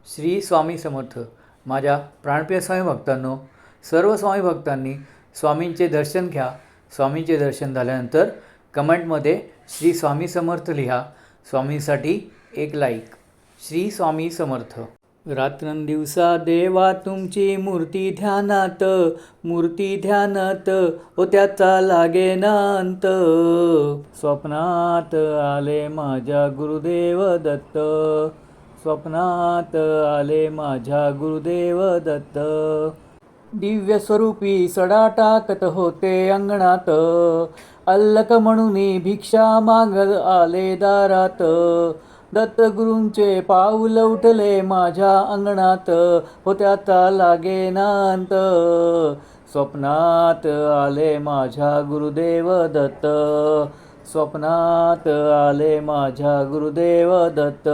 श्री स्वामी समर्थ. माझ्या प्राणप्रिय स्वामी भक्तांनो, सर्व स्वामी भक्तांनी स्वामींचे दर्शन घ्या. स्वामींचे दर्शन झाल्यानंतर कमेंटमध्ये श्री स्वामी समर्थ लिहा. स्वामींसाठी एक लाईक. श्री स्वामी समर्थ. रात्रंदिवसा देवा तुमची मूर्ती ध्यानात, मूर्ती ध्यानात, ओ त्याचा लागेना अंत. स्वप्नात आले माझ्या गुरुदेव दत्त, स्वप्नात आले माझ्या गुरुदेव दत्त. दिव्य स्वरूपी सडा टाकत होते अंगणात, अल्लक म्हणून भिक्षा मागत आले दारात. दत्तगुरूंचे पाऊल उठले माझ्या अंगणात, हो त्याचा लागेना अंत. स्वप्नात आले माझ्या गुरुदेव दत्त, स्वप्नात आले माझ्या गुरुदेव दत्त.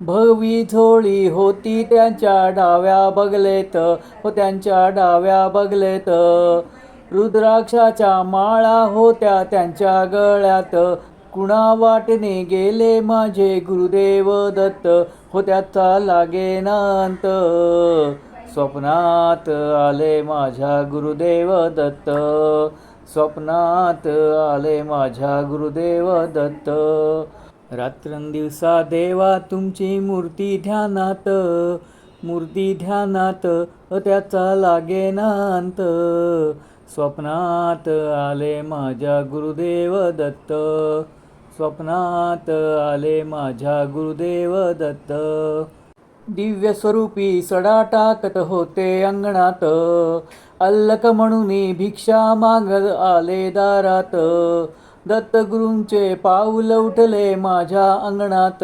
भगवी झोळी होती त्यांच्या डाव्या बगलेत, हो त्यांच्या डाव्या बगलेत. रुद्राक्षाच्या माळा होत्या त्यांच्या गळ्यात, कुणा वाटेने गेले माझे गुरुदेव दत्त, हो त्याचा लागेना अंत. स्वप्नात आले माझ्या गुरुदेव दत्त, स्वप्नात आले माझ्या गुरुदेव दत्त. रात्रंदिवसा देवा तुमची मूर्ती ध्यानात, मूर्ती ध्यानात, त्याचा लागेना अंत. स्वप्नात आले माझ्या गुरुदेव दत्त, स्वप्नात आले माझ्या गुरुदेव दत्त. दिव्य स्वरूपी सडा टाकत होते अंगणात, अल्लक म्हणून भिक्षा मागत आले दारात. दत्तगुरूंचे पाऊल उठले माझ्या अंगणात,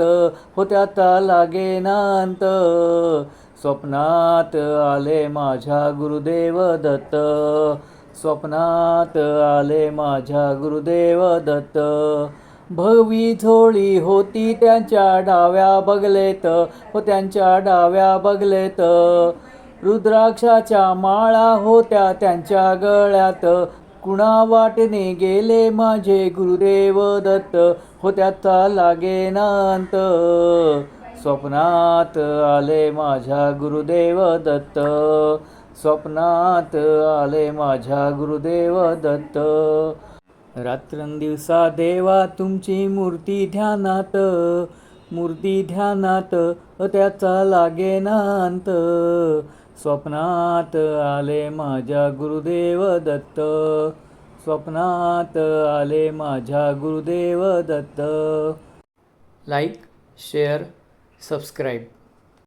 हो त्याचा लागेना अंत. स्वप्नात आले माझ्या गुरुदेव दत्त, स्वप्नात आले माझ्या गुरुदेव दत्त. भगवी झोळी होती त्यांच्या डाव्या बगलेत, हो त्यांच्या डाव्या बगलेत. रुद्राक्षाच्या माळा होत्या त्यांच्या गळ्यात, कुणा वाटेने गेले माझे गुरुदेव दत्त, हो त्याचा लागेना अंत. स्वप्नात आले माझ्या गुरुदेव दत्त, स्वप्नात आले माझ्या गुरुदेव दत्त. रात्रंदिवसा देवा तुमची मूर्ती ध्यानात, मूर्ती ध्यानात, त्याचा लागेना अंत. स्वप्नात आले माझ्या गुरुदेव दत्त, स्वप्नात आले माझ्या Gurudev Datta. Like, share, subscribe.